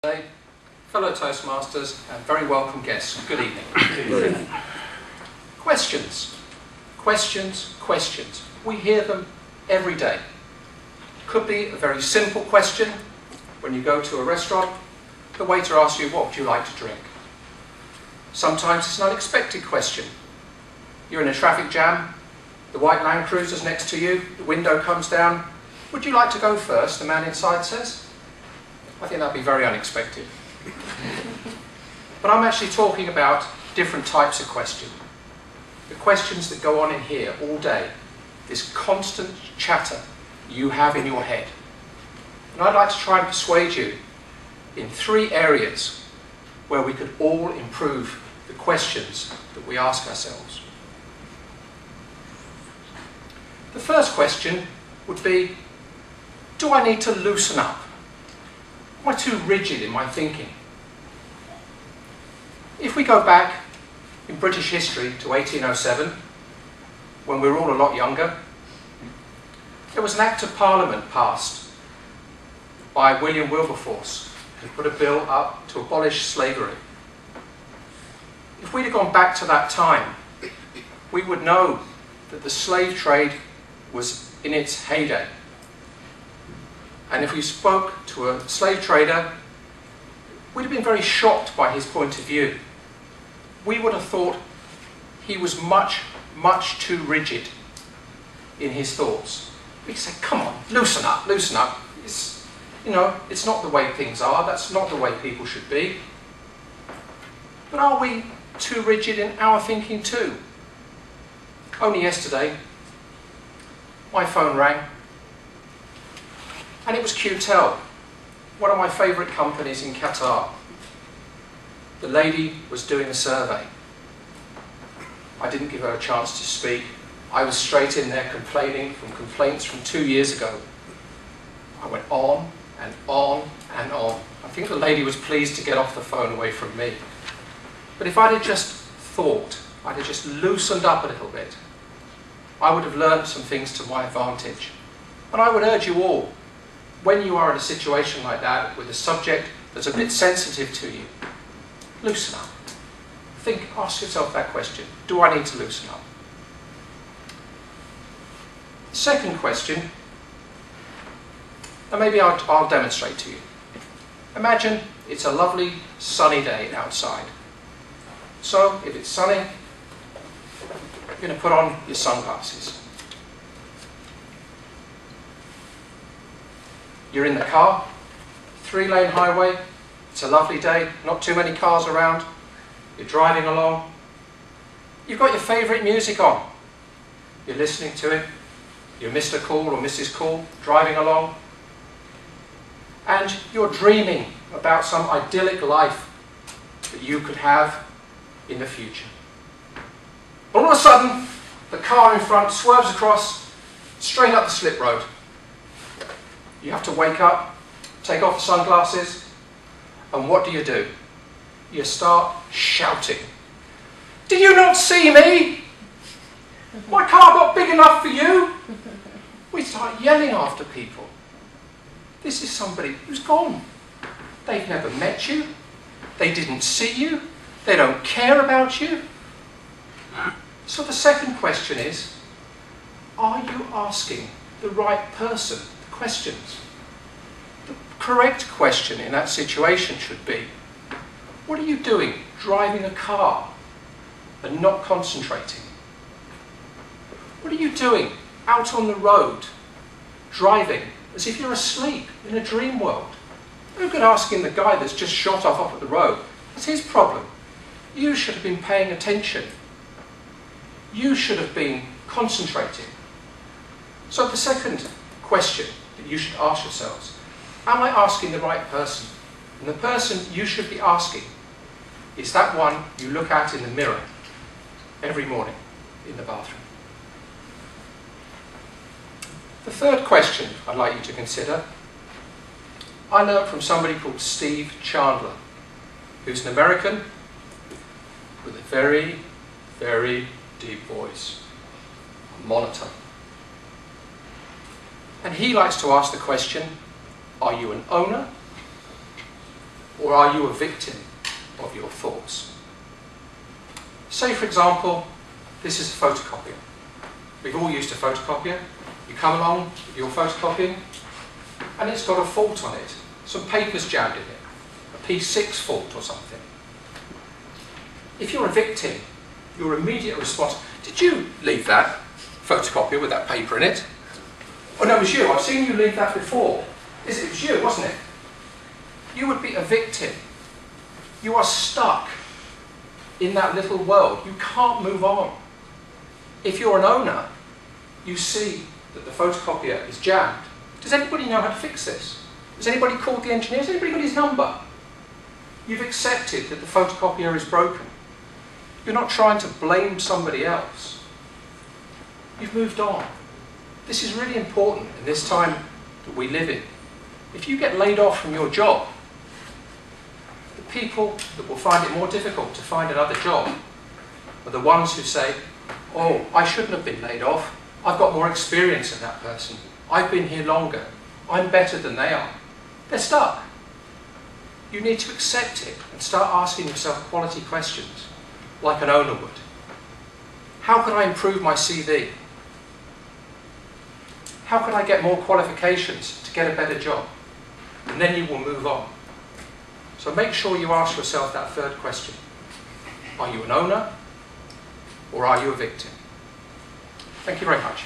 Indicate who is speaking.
Speaker 1: Today, fellow Toastmasters and very welcome guests, good evening.
Speaker 2: Good evening.
Speaker 1: Questions, questions, questions. We hear them every day. Could be a very simple question. When you go to a restaurant, the waiter asks you, what would you like to drink? Sometimes it's an unexpected question. You're in a traffic jam, the white Land Cruiser's next to you, the window comes down. Would you like to go first? The man inside says. I think that'd be very unexpected. But I'm actually talking about different types of questions. The questions that go on in here all day. This constant chatter you have in your head. And I'd like to try and persuade you in 3 areas where we could all improve the questions that we ask ourselves. The first question would be, do I need to loosen up? Am I too rigid in my thinking? If we go back in British history to 1807, when we were all a lot younger, there was an Act of Parliament passed by William Wilberforce who put a bill up to abolish slavery. If we'd have gone back to that time, we would know that the slave trade was in its heyday. And if we spoke to a slave trader, we'd have been very shocked by his point of view. We would have thought he was much, much too rigid in his thoughts. We'd say, come on, loosen up, loosen up. It's not the way things are, that's not the way people should be. But are we too rigid in our thinking too? Only yesterday, my phone rang. And it was QTEL, one of my favourite companies in Qatar. The lady was doing a survey. I didn't give her a chance to speak. I was straight in there complaining from complaints from 2 years ago. I went on and on and on. I think the lady was pleased to get off the phone away from me. But if I'd have just thought, I'd have just loosened up a little bit, I would have learned some things to my advantage. And I would urge you all, when you are in a situation like that, with a subject that's a bit sensitive to you, loosen up. Ask yourself that question. Do I need to loosen up? Second question, and maybe I'll demonstrate to you. Imagine it's a lovely sunny day outside. So, if it's sunny, you're going to put on your sunglasses. You're in the car, 3-lane highway, it's a lovely day, not too many cars around, you're driving along, you've got your favourite music on, you're listening to it, you're Mr. Cool or Mrs. Cool, driving along, and you're dreaming about some idyllic life that you could have in the future. All of a sudden, the car in front swerves across, straight up the slip road. You have to wake up, take off the sunglasses, and what do? You start shouting. Did you not see me? My car got big enough for you? We start yelling after people. This is somebody who's gone. They've never met you. They didn't see you. They don't care about you. So the second question is, are you asking the right person questions? The correct question in that situation should be, what are you doing driving a car and not concentrating? What are you doing out on the road driving as if you're asleep in a dream world? No good asking the guy that's just shot off at the road. That's his problem. You should have been paying attention. You should have been concentrating. So the second question that you should ask yourselves, am I asking the right person? And the person you should be asking is that one you look at in the mirror every morning in the bathroom. The third question I'd like you to consider, I learned from somebody called Steve Chandler, who's an American with a very, very deep voice, a monotone. And he likes to ask the question, are you an owner or are you a victim of your thoughts? Say, for example, this is a photocopier. We've all used a photocopier. You come along with your photocopying, and it's got a fault on it. Some paper's jammed in it, a P6 fault or something. If you're a victim, your immediate response, did you leave that photocopier with that paper in it? Oh no, it was you. I've seen you leave that before. It was you, wasn't it? You would be a victim. You are stuck in that little world. You can't move on. If you're an owner, you see that the photocopier is jammed. Does anybody know how to fix this? Has anybody called the engineer? Has anybody got his number? You've accepted that the photocopier is broken. You're not trying to blame somebody else. You've moved on. This is really important in this time that we live in. If you get laid off from your job, the people that will find it more difficult to find another job are the ones who say, oh, I shouldn't have been laid off. I've got more experience than that person. I've been here longer. I'm better than they are. They're stuck. You need to accept it and start asking yourself quality questions, like an owner would. How can I improve my CV? How can I get more qualifications to get a better job? And then you will move on. So make sure you ask yourself that third question. Are you an owner, or are you a victim? Thank you very much.